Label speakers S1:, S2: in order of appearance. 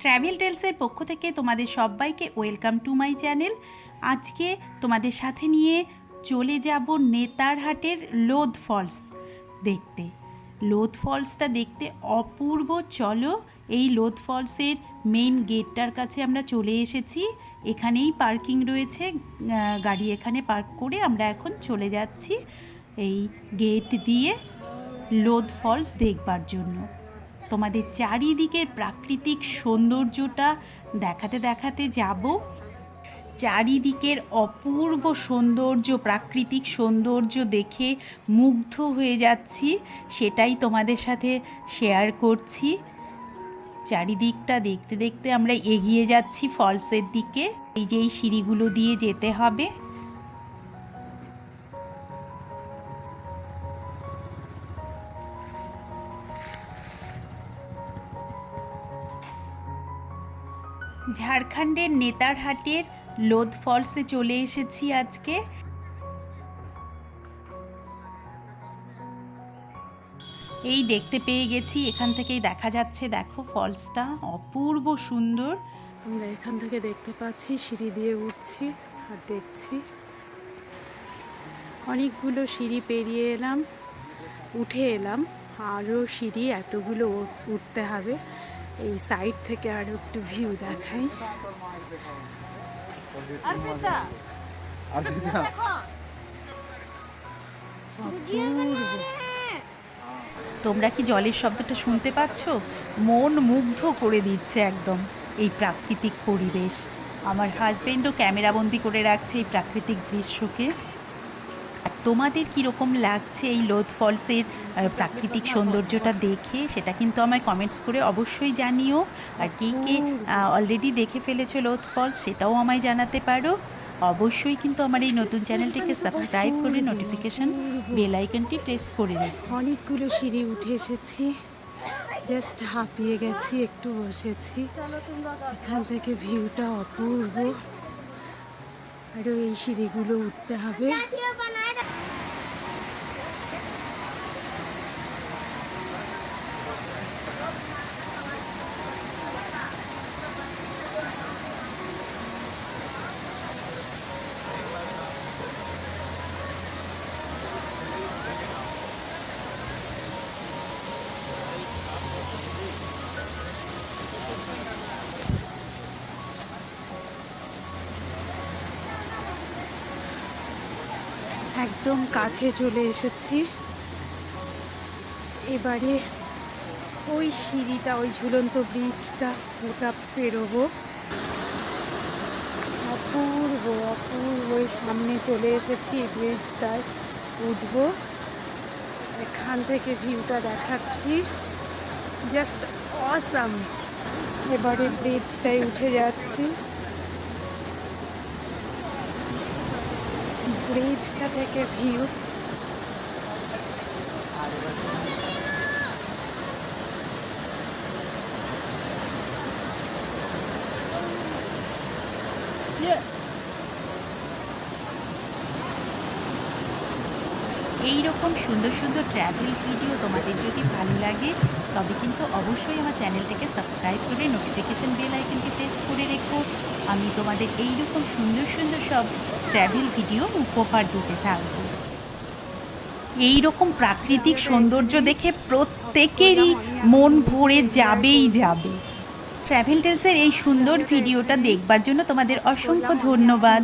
S1: Travel টেলসের পক্ষ থেকে তোমাদের সবাইকে ওয়েলকাম টু মাই চ্যানেল। আজকে তোমাদের সাথে নিয়ে চলে যাব নেতারহাটের লোধ ফলস দেখতে। লোধ ফলসটা দেখতে অপূর্ব। চলো, এই লোধ ফলসের মেইন গেটটার কাছে আমরা চলে এসেছি। এখানেই পার্কিং রয়েছে, গাড়ি এখানে পার্ক করে আমরা এখন চলে যাচ্ছি এই গেট দিয়ে লোধ ফলস দেখবার জন্য। তোমাদের চারিদিকের প্রাকৃতিক সৌন্দর্যটা দেখাতে দেখাতে যাব। চারিদিকের অপূর্ব সৌন্দর্য, প্রাকৃতিক সৌন্দর্য দেখে মুগ্ধ হয়ে যাচ্ছি, সেটাই তোমাদের সাথে শেয়ার করছি। চারিদিকটা দেখতে দেখতে আমরা এগিয়ে যাচ্ছি ফলসের দিকে। এই যে এই সিঁড়িগুলো দিয়ে যেতে হবে। ঝাড়খণ্ডের নেতারহাটের লোধ ফলসে চলে এসেছি আজকে। এই দেখতে পেয়ে গেছি, এখান থেকেই দেখা যাচ্ছে, দেখো ফলসটা অপূর্ব সুন্দর।
S2: আমরা এখান থেকে দেখতে পাচ্ছি, সিঁড়ি দিয়ে উঠছি আর দেখছি। অনেকগুলো সিঁড়ি পেরিয়ে এলাম, উঠে এলাম, আরও সিঁড়ি এতগুলো উঠতে হবে। এই সাইড থেকে আরও একটু ভিউ দেখাই।
S1: তোমরা কি জলের শব্দটা শুনতে পাচ্ছ? মন মুগ্ধ করে দিচ্ছে একদম এই প্রাকৃতিক পরিবেশ। আমার হাজবেন্ডও ক্যামেরাবন্দি করে রাখছে এই প্রাকৃতিক দৃশ্যকে। তোমাদের কীরকম লাগছে এই লোধ ফলসের প্রাকৃতিক সৌন্দর্যটা দেখে, সেটা কিন্তু আমায় কমেন্টস করে অবশ্যই জানিও। আর কে কে অলরেডি দেখে ফেলেছো লোধ ফলস, সেটাও আমায় জানাতে পারো। অবশ্যই কিন্তু আমার এই নতুন চ্যানেলটিকে সাবস্ক্রাইব করে নোটিফিকেশান বেল আইকনটি প্রেস করে রেখো।
S2: অনেকগুলো সিঁড়ি উঠে এসেছি, জাস্ট হাঁপিয়ে গেছি, একটু বসেছি। এখান থেকে ভিউটা অপূর্ব। আরও এই সিঁড়িগুলো উঠতে হবে। একদম কাছে চলে এসেছি। এবারে ওই সিঁড়িটা, ওই ঝুলন্ত ব্রিজটা, ওটা পেরোবো। অপূর্ব অপূর্ব, ওই সামনে চলে এসেছি, এই ব্রিজটায় উঠবো। এখান থেকে ভিউটা দেখাচ্ছি, জাস্ট অসাম। এবারে ব্রিজটায় উঠে যাচ্ছি। ব্রিজটা থেকে ভিউ
S1: এই রকম সুন্দর সুন্দর ট্র্যাভেল ভিডিও তোমাদের যদি ভালো লাগে, তবে কিন্তু অবশ্যই আমার চ্যানেলটিকে সাবস্ক্রাইব করে নোটিফিকেশান বেল আইকনটি প্রেস করে রেখো। আমি তোমাদের এই রকম সুন্দর সুন্দর সব ট্র্যাভেল ভিডিও উপহার দিতে থাকবো। এই রকম প্রাকৃতিক সৌন্দর্য দেখে প্রত্যেকেরই মন ভরে যাবেই যাবে। ট্র্যাভেল টেলসের এই সুন্দর ভিডিওটা দেখবার জন্য তোমাদের অসংখ্য ধন্যবাদ।